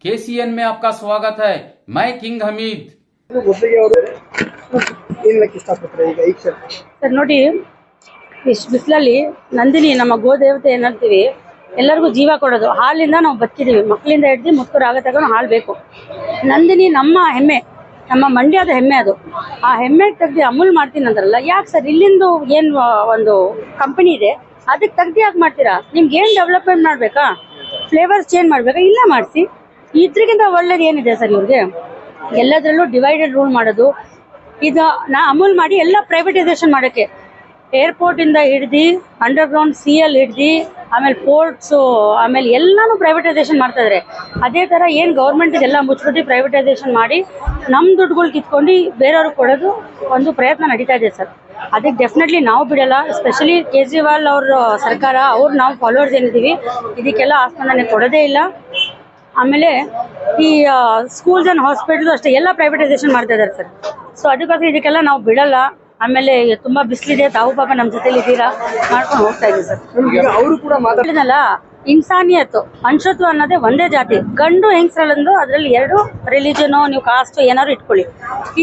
KCN में आपका स्वागत है। मैं किंग हमीद। ಸರ್ ನೋಡಿ, ಇಷ್ಟು ಬಿಸಿಲಲ್ಲಿ ನಂದಿನಿ ನಮ್ಮ ಗೋದೇವತೆ ಏನಂತೀವಿ, ಎಲ್ಲರಿಗೂ ಜೀವ ಕೊಡೋದು. ಹಾಲಿಂದ ನಾವು ಬದುಕಿದ್ದೀವಿ, ಮಕ್ಕಳಿಂದ ಹಿಡ್ದು ಮುತ್ತೂರಾಗ ತಗೊಂಡು ಹಾಲು ಬೇಕು. ನಂದಿನಿ ನಮ್ಮ ಹೆಮ್ಮೆ, ನಮ್ಮ ಮಂಡ್ಯದ ಹೆಮ್ಮೆ ಅದು. ಆ ಹೆಮ್ಮೆ ತೆಗ್ದು ಅಮೂಲ್ ಮಾಡ್ತೀನಿ ಅಂತಾರಲ್ಲ, ಯಾಕೆ ಸರ್? ಇಲ್ಲಿಂದು ಏನು ಒಂದು ಕಂಪನಿ ಇದೆ, ಅದಕ್ಕೆ ತೆಗ್ದು ಯಾಕೆ ಮಾಡ್ತೀರಾ? ನಿಮ್ಗೆ ಏನು ಡೆವಲಪ್ಮೆಂಟ್ ಮಾಡಬೇಕಾ, ಫ್ಲೇವರ್ಸ್ ಚೇಂಜ್ ಮಾಡಬೇಕಾ? ಇಲ್ಲ ಮಾಡಿಸಿ. ಇದ್ರಿಗಿಂತ ಒಳ್ಳೇದು ಏನಿದೆ ಸರ್ ಇವ್ರಿಗೆ? ಎಲ್ಲದರಲ್ಲೂ ಡಿವೈಡೆಡ್ ರೂಲ್ ಮಾಡೋದು. ಈಗ ಅಮೂಲ್ ಮಾಡಿ ಎಲ್ಲ ಪ್ರೈವೇಟೈಸೇಷನ್ ಮಾಡೋಕ್ಕೆ, ಏರ್ಪೋರ್ಟಿಂದ ಹಿಡ್ದು ಅಂಡರ್ಗ್ರೌಂಡ್ CL ಹಿಡ್ದು ಆಮೇಲೆ ಪೋರ್ಟ್ಸು, ಆಮೇಲೆ ಎಲ್ಲನೂ ಪ್ರೈವೇಟೈಸೇಷನ್ ಮಾಡ್ತಾಯಿದ್ದಾರೆ. ಅದೇ ಥರ ಏನು ಗೌರ್ಮೆಂಟ್ ಇದೆಲ್ಲ ಮುಚ್ಚಿಬಿಟ್ಟು ಪ್ರೈವೇಟೈಸೇಷನ್ ಮಾಡಿ ನಮ್ಮ ದುಡ್ಡುಗಳು ಕಿತ್ಕೊಂಡು ಬೇರೆಯವ್ರಿಗೆ ಕೊಡೋದು ಒಂದು ಪ್ರಯತ್ನ ನಡೀತಾ ಇದೆ ಸರ್. ಅದಕ್ಕೆ ಡೆಫಿನೆಟ್ಲಿ ನಾವು ಬಿಡಲ್ಲ. ಎಸ್ಪೆಷಲಿ ಕೇಜ್ರಿವಾಲ್ ಅವ್ರ ಸರ್ಕಾರ, ಅವ್ರು ನಾವು ಫಾಲೋವರ್ಸ್ ಏನಿದ್ದೀವಿ, ಇದಕ್ಕೆಲ್ಲ ಆಸ್ಪಂದನೆ ಕೊಡೋದೇ ಇಲ್ಲ. ಆಮೇಲೆ ಈ ಸ್ಕೂಲ್ಸ್ ಆ್ಯಂಡ್ ಹಾಸ್ಪಿಟಲ್ಸ್ ಅಷ್ಟೇ ಎಲ್ಲ ಪ್ರೈವೇಟೈಸೇಷನ್ ಮಾಡ್ತಾ ಇದ್ದಾರೆ ಸರ್. ಸೊ ಅದಕ್ಕೋಸ್ಕರ ಇದಕ್ಕೆಲ್ಲ ನಾವು ಬಿಡಲ್ಲ. ಆಮೇಲೆ ತುಂಬ ಬಿಸಿಲಿದೆ, ತಾವು ಪಾಪ ನಮ್ಮ ಜೊತೆಲಿ ಇದ್ದೀರಾ, ಮಾಡ್ಕೊಂಡು ಹೋಗ್ತಾ ಇದ್ದೀವಿ ಸರ್. ಅವರು ಕೂಡ ಮಾತಾಡಿದಲ್ಲ, ಇನ್ಸಾನಿಯತ್ತು, ಮನುಷ್ಯತ್ವ ಅನ್ನೋದೇ ಒಂದೇ ಜಾತಿ. ಗಂಡು ಹೆಂಗಸರಲ್ಲಂದು ಅದರಲ್ಲಿ ಎರಡು ರಿಲಿಜನು, ನೀವು ಕಾಸ್ಟ್ ಏನಾದ್ರು ಇಟ್ಕೊಳ್ಳಿ.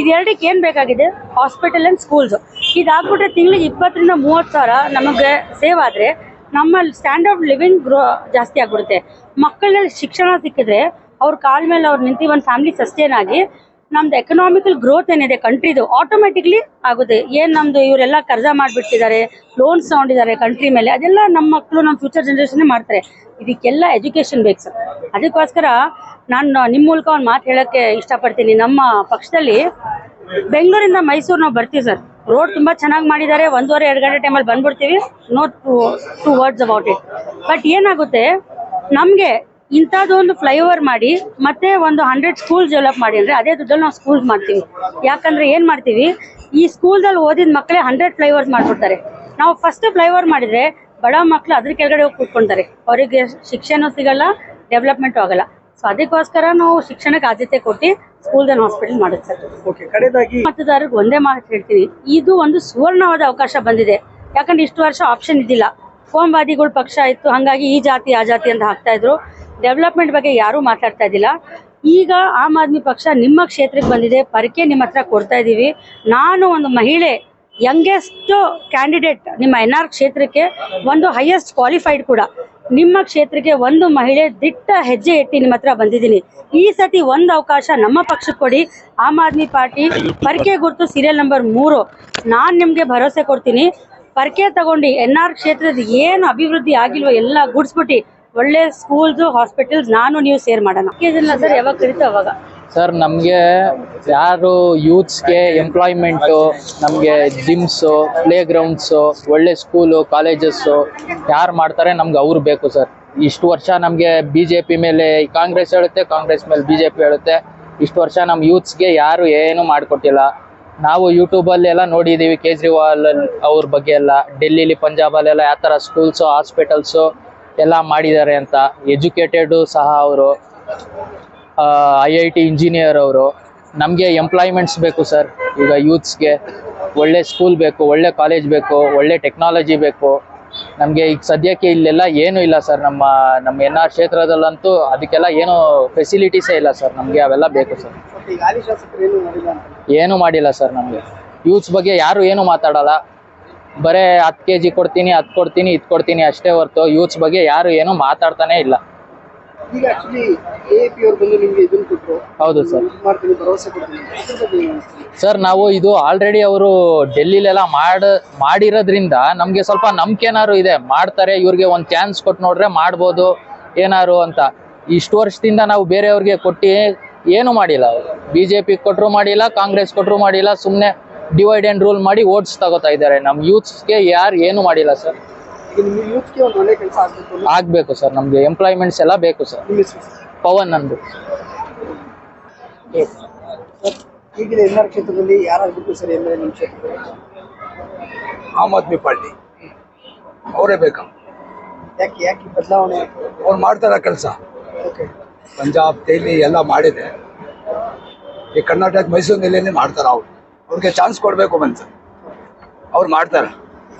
ಇದೆರಡಕ್ಕೆ ಏನು ಬೇಕಾಗಿದೆ? Hospital and schools. ಇದಾಗ್ಬಿಟ್ರೆ ತಿಂಗಳಿಗೆ 20 ರಿಂದ 30 ಸಾವಿರ ನಮಗೆ ಸೇವ್ ಆದರೆ ನಮ್ಮ ಸ್ಟ್ಯಾಂಡರ್ಡ್ ಲಿವಿಂಗ್ ಜಾಸ್ತಿ ಆಗ್ಬಿಡುತ್ತೆ. ಮಕ್ಕಳಲ್ಲಿ ಶಿಕ್ಷಣ ಸಿಕ್ಕಿದ್ರೆ ಅವ್ರ ಕಾಲ ಮೇಲೆ ಅವ್ರು ನಿಂತು ಒಂದು ಫ್ಯಾಮಿಲಿ ಸಸ್ಟೇನ್ ಆಗಿ ನಮ್ದು ಎಕನಾಮಿಕಲ್ ಗ್ರೋತ್ ಏನಿದೆ ಕಂಟ್ರಿದು ಆಟೋಮೆಟಿಕ್ಲಿ ಆಗುತ್ತೆ. ಏನು ನಮ್ಮದು ಇವರೆಲ್ಲ ಕರ್ಜ ಮಾಡಿಬಿಡ್ತಿದ್ದಾರೆ, ಲೋನ್ಸ್ ತಗೊಂಡಿದ್ದಾರೆ ಕಂಟ್ರಿ ಮೇಲೆ, ಅದೆಲ್ಲ ನಮ್ಮ ಮಕ್ಕಳು, ನಮ್ಮ ಫ್ಯೂಚರ್ ಜನ್ರೇಷನ್ನೇ ಮಾಡ್ತಾರೆ. ಇದಕ್ಕೆಲ್ಲ ಎಜುಕೇಷನ್ ಬೇಕು ಸರ್. ಅದಕ್ಕೋಸ್ಕರ ನಾನು ನಿಮ್ಮ ಮೂಲಕ ಒಂದು ಮಾತು ಹೇಳೋಕ್ಕೆ ಇಷ್ಟಪಡ್ತೀನಿ. ನಮ್ಮ ಪಕ್ಷದಲ್ಲಿ ಬೆಂಗಳೂರಿಂದ ಮೈಸೂರು ನಾವು ಬರ್ತೀವಿ ಸರ್. ರೋಡ್ ತುಂಬ ಚೆನ್ನಾಗಿ ಮಾಡಿದ್ದಾರೆ, 1.5-2 ಗಂಟೆ ಟೈಮಲ್ಲಿ ಬಂದ್ಬಿಡ್ತೀವಿ. No two words about it. But ಏನಾಗುತ್ತೆ, ನಮಗೆ ಇಂಥದ್ದೊಂದು ಫ್ಲೈಓವರ್ ಮಾಡಿ ಮತ್ತೆ ಒಂದು 100 ಸ್ಕೂಲ್ಸ್ ಡೆವಲಪ್ ಮಾಡಿ ಅಂದರೆ ಅದೇ ದುಡ್ಡಲ್ಲಿ ನಾವು ಸ್ಕೂಲ್ಸ್ ಮಾಡ್ತೀವಿ. ಯಾಕಂದರೆ ಏನು ಮಾಡ್ತೀವಿ, ಈ ಸ್ಕೂಲ್ದಲ್ಲಿ ಓದಿದ ಮಕ್ಕಳೇ 100 ಫ್ಲೈಓವರ್ಸ್ ಮಾಡಿಬಿಡ್ತಾರೆ. ನಾವು ಫಸ್ಟ್ ಫ್ಲೈಓವರ್ ಮಾಡಿದರೆ ಬಡ ಮಕ್ಕಳು ಅದ್ರ ಕೆಳಗಡೆ ಹೋಗಿ ಕೂತ್ಕೊಳ್ತಾರೆ, ಅವರಿಗೆ ಶಿಕ್ಷಣ ಸಿಗಲ್ಲ, ಡೆವಲಪ್ಮೆಂಟು ಆಗಲ್ಲ. ಸೊ ಅದಕ್ಕೋಸ್ಕರ ನಾವು ಶಿಕ್ಷಣಕ್ಕೆ ಆದ್ಯತೆ ಕೊಟ್ಟು ಸ್ಕೂಲ್ಸ್ ಆ್ಯಂಡ್ ಹಾಸ್ಪಿಟಲ್ ಮಾಡುತ್ತೆ ಸರ್. ಕಡೆದಾಗಿ ಮತದಾರರಿಗೆ ಒಂದೇ ಮಾತು ಹೇಳ್ತೀನಿ, ಇದು ಒಂದು ಸುವರ್ಣವಾದ ಅವಕಾಶ ಬಂದಿದೆ. ಯಾಕಂದ್ರೆ ಇಷ್ಟು ವರ್ಷ ಆಪ್ಷನ್ ಇದ್ದಿಲ್ಲ, ಕೋಮುವಾದಿಗಳ ಪಕ್ಷ ಇತ್ತು, ಹಾಗಾಗಿ ಈ ಜಾತಿ ಆ ಜಾತಿ ಅಂತ ಹಾಕ್ತಾ ಇದ್ರು. ಡೆವಲಪ್ಮೆಂಟ್ ಬಗ್ಗೆ ಯಾರೂ ಮಾತಾಡ್ತಾ ಇದ್ದಿಲ್ಲ. ಈಗ ಆಮ್ ಆದ್ಮಿ ಪಕ್ಷ ನಿಮ್ಮ ಕ್ಷೇತ್ರಕ್ಕೆ ಬಂದಿದೆ, ಪರಕೆ ನಿಮ್ಮ ಹತ್ರ ಕೊಡ್ತಾ ಇದ್ದೀವಿ. ನಾನು ಒಂದು ಮಹಿಳೆ, ಯಂಗೆಸ್ಟ್ ಕ್ಯಾಂಡಿಡೇಟ್ ನಿಮ್ಮ NR ಕ್ಷೇತ್ರಕ್ಕೆ, ಒಂದು ಹೈಯೆಸ್ಟ್ ಕ್ವಾಲಿಫೈಡ್ ಕೂಡ ನಿಮ್ಮ ಕ್ಷೇತ್ರಕ್ಕೆ ಒಂದು ಮಹಿಳೆ ದಿಟ್ಟ ಹೆಜ್ಜೆ ಎತ್ತಿ ನಿಮ್ಮ ಹತ್ರ ಬಂದಿದ್ದೀನಿ. ಈ ಸತಿ ಒಂದು ಅವಕಾಶ ನಮ್ಮ ಪಕ್ಷಕ್ಕೆ ಕೊಡಿ. ಆಮ್ ಆದ್ಮಿ ಪಾರ್ಟಿ ಪರಕೆ ಗುರುತು ಸೀರಿಯಲ್ ನಂಬರ್ 3. ನಾನು ನಿಮಗೆ ಭರವಸೆ ಕೊಡ್ತೀನಿ, ಪರಕೆ ತಗೊಂಡು NR ಕ್ಷೇತ್ರದ ಏನು ಅಭಿವೃದ್ಧಿ ಆಗಿಲ್ವೋ ಎಲ್ಲ ಗುಡ್ಸ್ಬಿಟ್ಟು ಒಳ್ಳೆ ಸ್ಕೂಲ್ಸು, ಹಾಸ್ಪಿಟಲ್ಸ್ ನಾನು ನೀವು ಸೇರ್ ಮಾಡೋಣ. ಇದನ್ನ ಸರ್ ಯಾವಾಗ ಕರೀತು ಅವಾಗ ಸರ್. ನಮಗೆ ಯಾರು ಯೂತ್ಸ್ಗೆ ಎಂಪ್ಲಾಯ್ಮೆಂಟು, ನಮಗೆ ಜಿಮ್ಸು, ಪ್ಲೇ ಗ್ರೌಂಡ್ಸು, ಒಳ್ಳೆ ಸ್ಕೂಲು, ಕಾಲೇಜಸ್ಸು ಯಾರು ಮಾಡ್ತಾರೆ ನಮ್ಗೆ ಅವ್ರು ಬೇಕು ಸರ್. ಇಷ್ಟು ವರ್ಷ ನಮಗೆ BJP ಮೇಲೆ ಕಾಂಗ್ರೆಸ್ ಹೇಳುತ್ತೆ, ಕಾಂಗ್ರೆಸ್ ಮೇಲೆ BJP ಹೇಳುತ್ತೆ. ಇಷ್ಟು ವರ್ಷ ನಮ್ಮ ಯೂತ್ಸ್ಗೆ ಯಾರು ಏನು ಮಾಡಿಕೊಟ್ಟಿಲ್ಲ. ನಾವು ಯೂಟ್ಯೂಬಲ್ಲೆಲ್ಲ ನೋಡಿದ್ದೀವಿ ಕೇಜ್ರಿವಾಲ್ ಅವ್ರ ಬಗ್ಗೆ ಎಲ್ಲ, ಡೆಲ್ಲಿಲಿ ಪಂಜಾಬಲ್ಲೆಲ್ಲ ಯಾವ ಥರ ಸ್ಕೂಲ್ಸು, ಹಾಸ್ಪಿಟಲ್ಸು ಎಲ್ಲ ಮಾಡಿದ್ದಾರೆ ಅಂತ. ಎಜುಕೇಟೆಡು ಸಹ ಅವರು, IIT ಇಂಜಿನಿಯರ್ ಅವರು. ನಮಗೆ ಎಂಪ್ಲಾಯ್ಮೆಂಟ್ಸ್ ಬೇಕು ಸರ್. ಈಗ ಯೂತ್ಸ್ಗೆ ಒಳ್ಳೆ ಸ್ಕೂಲ್ ಬೇಕು, ಒಳ್ಳೆ ಕಾಲೇಜ್ ಬೇಕು, ಒಳ್ಳೆ ಟೆಕ್ನಾಲಜಿ ಬೇಕು. ನಮಗೆ ಈಗ ಸದ್ಯಕ್ಕೆ ಇಲ್ಲೆಲ್ಲ ಏನೂ ಇಲ್ಲ ಸರ್. ನಮ್ಮ NR ಕ್ಷೇತ್ರದಲ್ಲಂತೂ ಅದಕ್ಕೆಲ್ಲ ಏನೂ ಫೆಸಿಲಿಟೀಸೇ ಇಲ್ಲ ಸರ್. ನಮಗೆ ಅವೆಲ್ಲ ಬೇಕು ಸರ್. ಏನೂ ಮಾಡಿಲ್ಲ ಸರ್. ನಮಗೆ ಯೂತ್ಸ್ ಬಗ್ಗೆ ಯಾರು ಏನೂ ಮಾತಾಡಲ್ಲ. ಬರೇ 10 kg ಕೊಡ್ತೀನಿ, ಅದು ಕೊಡ್ತೀನಿ, ಇದು ಕೊಡ್ತೀನಿ ಅಷ್ಟೇ ಹೊರತು ಯೂತ್ಸ್ ಬಗ್ಗೆ ಯಾರು ಏನೂ ಮಾತಾಡ್ತಾನೆ ಇಲ್ಲ. ಹೌದು ಸರ್. ಸರ್ ನಾವು ಇದು ಆಲ್ರೆಡಿ ಅವರು ಡೆಲ್ಲಿಲೆಲ್ಲ ಮಾಡಿರೋದ್ರಿಂದ ನಮಗೆ ಸ್ವಲ್ಪ ನಂಬಿಕೆನಾರು ಇದೆ, ಮಾಡ್ತಾರೆ, ಇವ್ರಿಗೆ ಒಂದು ಚಾನ್ಸ್ ಕೊಟ್ಟು ನೋಡ್ರೆ ಮಾಡ್ಬೋದು ಏನಾರು ಅಂತ. ಇಷ್ಟು ವರ್ಷದಿಂದ ನಾವು ಬೇರೆಯವ್ರಿಗೆ ಕೊಟ್ಟು ಏನು ಮಾಡಿಲ್ಲ. ಅವರು BJP ಕೊಟ್ಟರು ಮಾಡಿಲ್ಲ, ಕಾಂಗ್ರೆಸ್ ಕೊಟ್ಟರು ಮಾಡಿಲ್ಲ, ಸುಮ್ಮನೆ ಡಿವೈಡ್ ಆ್ಯಂಡ್ ರೂಲ್ ಮಾಡಿ ಓಟ್ಸ್ ತಗೋತಾ ಇದ್ದಾರೆ. ನಮ್ಮ ಯೂತ್ಸ್ಗೆ ಯಾರು ಏನು ಮಾಡಿಲ್ಲ ಸರ್. ಆಗಬೇಕು ಸರ್. ನಮಗೆ ಎಂಪ್ಲಾಯ್ಮೆಂಟ್ಸ್ ಎಲ್ಲ ಬೇಕು ಸರ್. ಪವನ್ ಅಂದು. ಈಗಿನ NR ಕ್ಷೇತ್ರದಲ್ಲಿ ಯಾರಾಗಬೇಕು ಸರ್? ನಿಮ್ಮ ಕ್ಷೇತ್ರದಲ್ಲಿ ಆಮ್ ಆದ್ಮಿ ಪಾರ್ಟಿ ಅವರೇ ಬೇಕಾ? ಯಾಕೆ ಬದಲಾವಣೆ? ಅವ್ರು ಮಾಡ್ತಾರ ಕೆಲಸ. ಪಂಜಾಬ್, ದೆಹಲಿ ಎಲ್ಲ ಮಾಡಿದೆ. ಈ ಕರ್ನಾಟಕ ಮೈಸೂರಿನಲ್ಲೇ ಮಾಡ್ತಾರ. ಅವ್ರಿಗೆ ಚಾನ್ಸ್ ಕೊಡಬೇಕು ಮನ್ಸ. ಅವ್ರು ಮಾಡ್ತಾರ.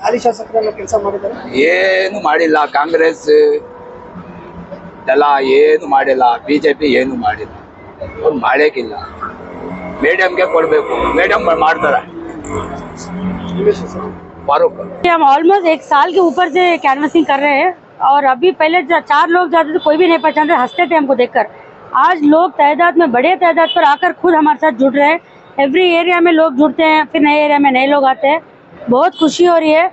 ಹಾಲಿ ಶಾಸಕರೆಲ್ಲ ಕೆಲಸ ಮಾಡಿದ್ದಾರೆ? ಏನು ಮಾಡಿಲ್ಲ. ಕಾಂಗ್ರೆಸ್ ದಳ ಏನು ಮಾಡಿಲ್ಲ, ಬಿಜೆಪಿ ಏನು ಮಾಡಿಲ್ಲ, ಅವ್ರು ಮಾಡಕ್ಕಿಲ್ಲ. ಮೇಡಮ್ಗೆ ಕೊಡ್ಬೇಕು, ಮೇಡಮ್ ಮಾಡ್ತಾರೆ. फारूक हम ऑलमोस्ट 1 साल के ऊपर से कैनवसिंग कर रहे हैं और अभी पहले 4 लोग जाते थे, कोई भी नहीं पहचान रहे, हंसते थे हमको देखकर। आज लोग तादाद में, बड़े तादाद पर आकर खुद हमारे साथ जुड़ रहे हैं। एवरी एरिया में लोग जुड़ते हैं, फिर नए एरिया में नए लोग आते हैं। बहुत खुशी हो रही है।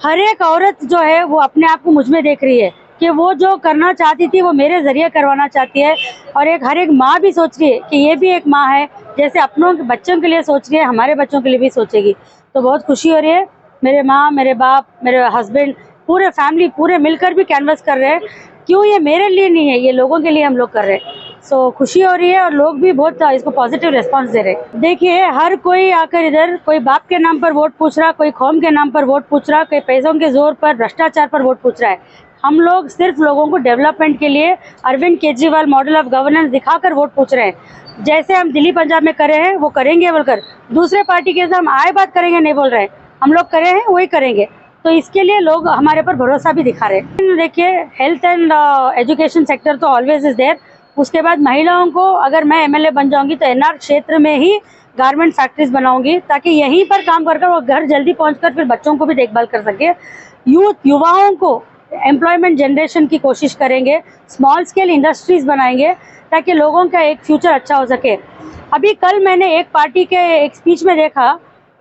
हर एक औरत जो है वो अपने आप को मुझ में देख रही है कि वो जो करना चाहती थी वो मेरे जरिए करवाना चाहती है। और हर एक माँ भी सोच रही है कि ये भी एक माँ है, जैसे अपनों बच्चों के लिए सोच रही है, हमारे बच्चों के लिए भी सोचेगी। तो बहुत खुशी हो रही है। मेरे माँ, मेरे बाप, मेरे हस्बैंड, पूरे फैमिली पूरे मिलकर भी कैनवस कर रहे हैं। क्यों? ये मेरे लिए नहीं है, ये लोगों के लिए हम लोग कर रहे हैं। सो खुशी हो रही है और लोग भी बहुत इसको पॉजिटिव रिस्पांस दे रहे हैं। देखिए, हर कोई आकर इधर कोई बाप के नाम पर वोट पूछ रहा, कोई कौम के नाम पर वोट पूछ रहा, कोई पैसों के जोर पर, भ्रष्टाचार पर वोट पूछ रहा है। हम लोग सिर्फ लोगों को डेवलपमेंट के लिए Arvind Kejriwal model of governance दिखाकर वोट पूछ रहे हैं। जैसे हम दिल्ली पंजाब में करे हैं वो करेंगे बोलकर, दूसरे पार्टी के साथ हम आए बात करेंगे नहीं बोल रहे हैं, हम लोग करे हैं वही करेंगे। तो इसके लिए लोग हमारे पर भरोसा भी दिखा रहे हैं। देखिए, हेल्थ एंड एजुकेशन सेक्टर तो ऑलवेज इज देयर। उसके बाद महिलाओं को, अगर मैं एमएलए बन जाऊंगी तो एनआर क्षेत्र में ही गारमेंट फैक्ट्रीज बनाऊंगी, ताकि यहीं पर काम कर वो घर जल्दी पहुंचकर फिर बच्चों को भी देखभाल कर सके। युवाओं को एम्प्लॉयमेंट जनरेशन की कोशिश करेंगे, स्मॉल स्केल इंडस्ट्रीज बनाएंगे ताकि लोगों का एक फ्यूचर अच्छा हो सके। अभी कल मैंने एक पार्टी के एक स्पीच में देखा,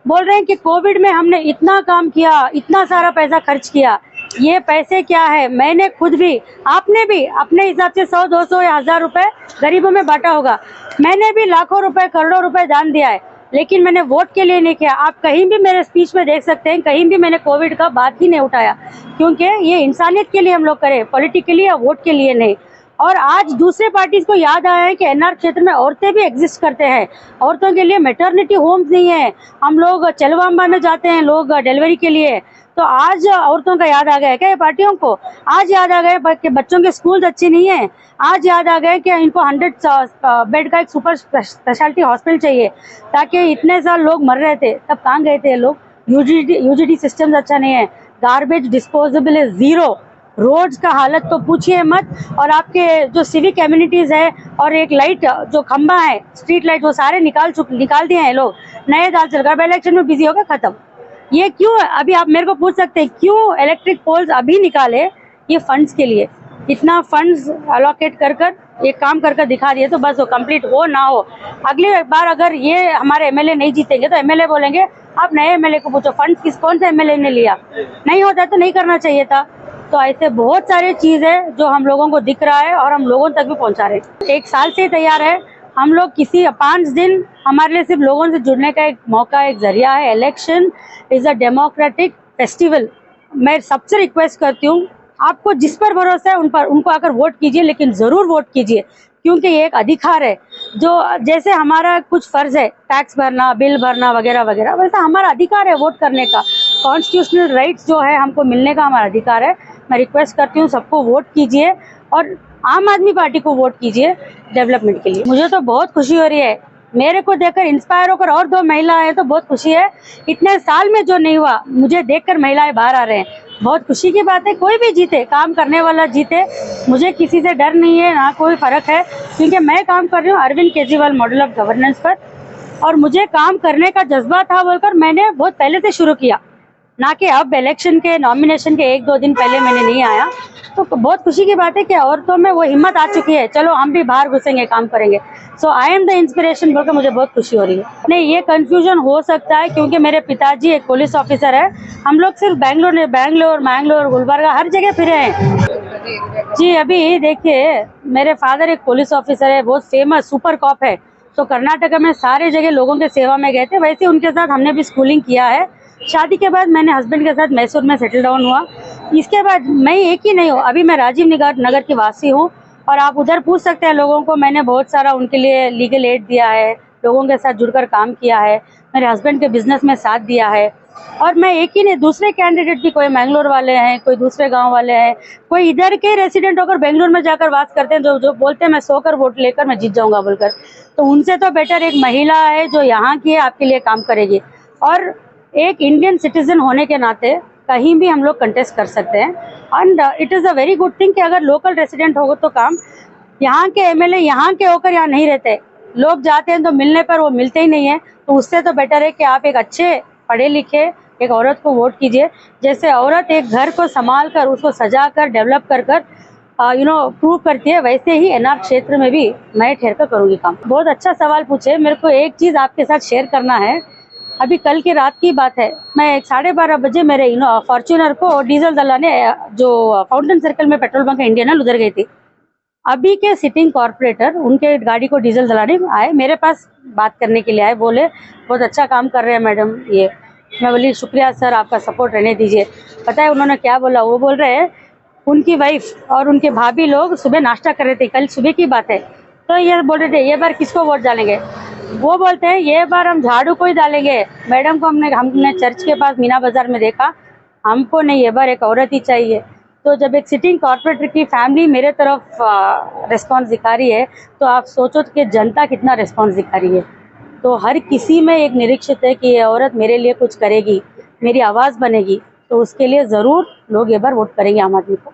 बोल रहे हैं कि कोविड में हमने इतना काम किया, इतना सारा पैसा खर्च किया, ये पैसे क्या है? मैंने खुद भी, आपने भी अपने हिसाब से 100, 200 या 1000 रुपए गरीबों में बांटा होगा। मैंने भी लाखों रुपए, करोड़ों रुपए दान दिया है, लेकिन मैंने वोट के लिए नहीं किया। आप कहीं भी मेरे स्पीच में देख सकते हैं, कहीं भी मैंने कोविड का बात ही नहीं उठाया, क्योंकि ये इंसानियत के लिए हम लोग करें, पॉलिटिकली या वोट के लिए नहीं। और आज दूसरे पार्टीज को याद आया है कि एनआर क्षेत्र में औरतें भी एग्जिस्ट करते हैं, औरतों के लिए मैटरनिटी होम्स नहीं है। हम लोग चलवाम्बा में जाते हैं लोग डिलीवरी के लिए, तो आज औरतों का याद आ गया है क्या ये पार्टियों को? आज याद आ गए कि बच्चों के स्कूल अच्छे नहीं है, आज याद आ गए कि इनको 100 बेड का एक सुपर स्पेशलिटी हॉस्पिटल चाहिए, ताकि इतने साल लोग मर रहे थे तब कहाँ गए थे लोग? यूजीडी सिस्टम अच्छा नहीं है, गार्बेज डिस्पोजेबल है जीरो, रोड्स का हालत तो पूछिए मत। और आपके जो सिविक कम्युनिटीज़ है और एक लाइट जो खंबा है, स्ट्रीट लाइट, वो सारे निकाल दिए हैं लोग, नए दाल चल रहा है, इलेक्शन में बिजी होगा, खत्म। ये क्यों? अभी आप मेरे को पूछ सकते हैं क्यों इलेक्ट्रिक पोल्स अभी निकाले? ये फंड्स के लिए, इतना फंड्स अलोकेट कर ये काम कर दिखा दिए, तो बस वो कंप्लीट हो ना हो। अगली बार अगर ये हमारे एमएलए नहीं जीतेंगे तो एमएलए बोलेंगे आप नए एमएलए को पूछो फंड्स कौन सा एमएलए ने लिया, नहीं होता तो नहीं करना चाहिए था। तो ऐसे बहुत सारे चीज़ है जो हम लोगों को दिख रहा है और हम लोगों तक भी पहुंचा रहे हैं। 1 साल से तैयार है हम लोग, किसी 5 दिन हमारे लिए सिर्फ लोगों से जुड़ने का एक मौका, एक जरिया है। Election is a democratic festival. मैं सबसे रिक्वेस्ट करती हूँ, आपको जिस पर भरोसा है उनको आकर वोट कीजिए, लेकिन ज़रूर वोट कीजिए, क्योंकि ये एक अधिकार है। जो जैसे हमारा कुछ फ़र्ज़ है टैक्स भरना, बिल भरना वगैरह वगैरह, वैसा हमारा अधिकार है वोट करने का। कॉन्स्टिट्यूशनल राइट्स जो है हमको मिलने का हमारा अधिकार है। मैं रिक्वेस्ट करती हूँ सबको वोट कीजिए और आम आदमी पार्टी को वोट कीजिए डेवलपमेंट के लिए। मुझे तो बहुत खुशी हो रही है, मेरे को देखकर इंस्पायर होकर और 2 महिलाएं हैं तो बहुत खुशी है। इतने साल में जो नहीं हुआ, मुझे देखकर महिलाएं बाहर आ रहे हैं, बहुत खुशी की बात है। कोई भी जीते, काम करने वाला जीते, मुझे किसी से डर नहीं है, ना कोई फ़र्क है, क्योंकि मैं काम कर रही हूँ Arvind Kejriwal model of governance पर, और मुझे काम करने का जज्बा था बोलकर मैंने बहुत पहले से शुरू किया, ना कि अब इलेक्शन के नॉमिनेशन के 1-2 दिन पहले मैंने नहीं आया। तो बहुत खुशी की बात है कि औरतों में वो हिम्मत आ चुकी है, चलो हम भी बाहर घुसेंगे, काम करेंगे। सो आई एम द इंस्पिरेशन बोलकर मुझे बहुत खुशी हो रही है। नहीं, ये कंफ्यूजन हो सकता है क्योंकि मेरे पिताजी एक पुलिस ऑफिसर है। हम लोग सिर्फ बैंगलोर, गुलबर्गा हर जगह फिरे हैं जी। अभी देखिए, मेरे फादर एक पुलिस ऑफिसर है, बहुत फेमस सुपर कॉप है, तो कर्नाटक में सारे जगह लोगों के सेवा में गए थे। वैसे उनके साथ हमने भी स्कूलिंग किया है। शादी के बाद मैंने हस्बैंड के साथ मैसूर में सेटल डाउन हुआ। इसके बाद मैं एक ही नहीं हूँ, अभी मैं राजीव नगर की वासी हूँ, और आप उधर पूछ सकते हैं लोगों को, मैंने बहुत सारा उनके लिए लीगल एड दिया है, लोगों के साथ जुड़कर काम किया है, मेरे हस्बैंड के बिजनेस में साथ दिया है। और मैं एक ही नहीं, दूसरे कैंडिडेट भी, कोई मैंगलोर वाले हैं, कोई दूसरे गांव वाले हैं, कोई इधर के रेसिडेंट होकर बेंगलोर में जाकर वास करते हैं, जो बोलते हैं मैं 100 कर वोट लेकर मैं जीत जाऊंगा बोलकर। तो उनसे तो बेटर एक महिला है जो यहाँ की है, आपके लिए काम करेगी। और एक इंडियन सिटीजन होने के नाते कहीं भी हम लोग कंटेस्ट कर सकते हैं। And it is a very good thing कि अगर लोकल रेसिडेंट हो तो काम, यहाँ के एमएलए यहाँ के होकर यहाँ नहीं रहते, लोग जाते हैं तो मिलने पर वो मिलते ही नहीं है। तो उससे तो बेटर है कि आप एक अच्छे पढ़े लिखे एक औरत को वोट कीजिए। जैसे औरत एक घर को संभाल कर उसको सजा कर डेवलप कर प्रूव करती है, वैसे ही एनआर क्षेत्र में भी मैं ठहर कर करूँगी काम। बहुत अच्छा सवाल पूछे। मेरे को एक चीज़ आपके साथ शेयर करना है। अभी कल की रात की बात है, मैं 12:30 बजे मेरे फॉर्च्यूनर को डीजल डलाने जो फाउंटेन सर्कल में पेट्रोल पंप इंडियन है उधर गई थी। अभी के सिटिंग कॉर्पोरेटर उनके गाड़ी को डीजल डलाने आए, मेरे पास बात करने के लिए आए, बोले बहुत अच्छा काम कर रहे हैं मैडम ये। मैं बोली शुक्रिया सर, आपका सपोर्ट रहने दीजिए। पता है उन्होंने क्या बोला? वो बोल रहे हैं उनकी वाइफ और उनके भाभी लोग सुबह नाश्ता कर रहे थे, कल सुबह की बात है, तो ये बोल रहे थे ये बार किसको वोट डालेंगे? वो बोलते हैं ये बार हम झाड़ू को ही डालेंगे। मैडम को हमने चर्च के पास मीना बाजार में देखा, हमको नहीं, ये बार एक औरत ही चाहिए। तो जब एक सिटिंग कॉर्पोरेटर की फैमिली मेरे तरफ रिस्पॉन्स दिखा रही है, तो आप सोचो कि जनता कितना रिस्पॉन्स दिखा रही है। तो हर किसी में एक निरीक्षित है कि ये औरत मेरे लिए कुछ करेगी, मेरी आवाज़ बनेगी, तो उसके लिए ज़रूर लोग ये बार वोट करेंगे आम आदमी को।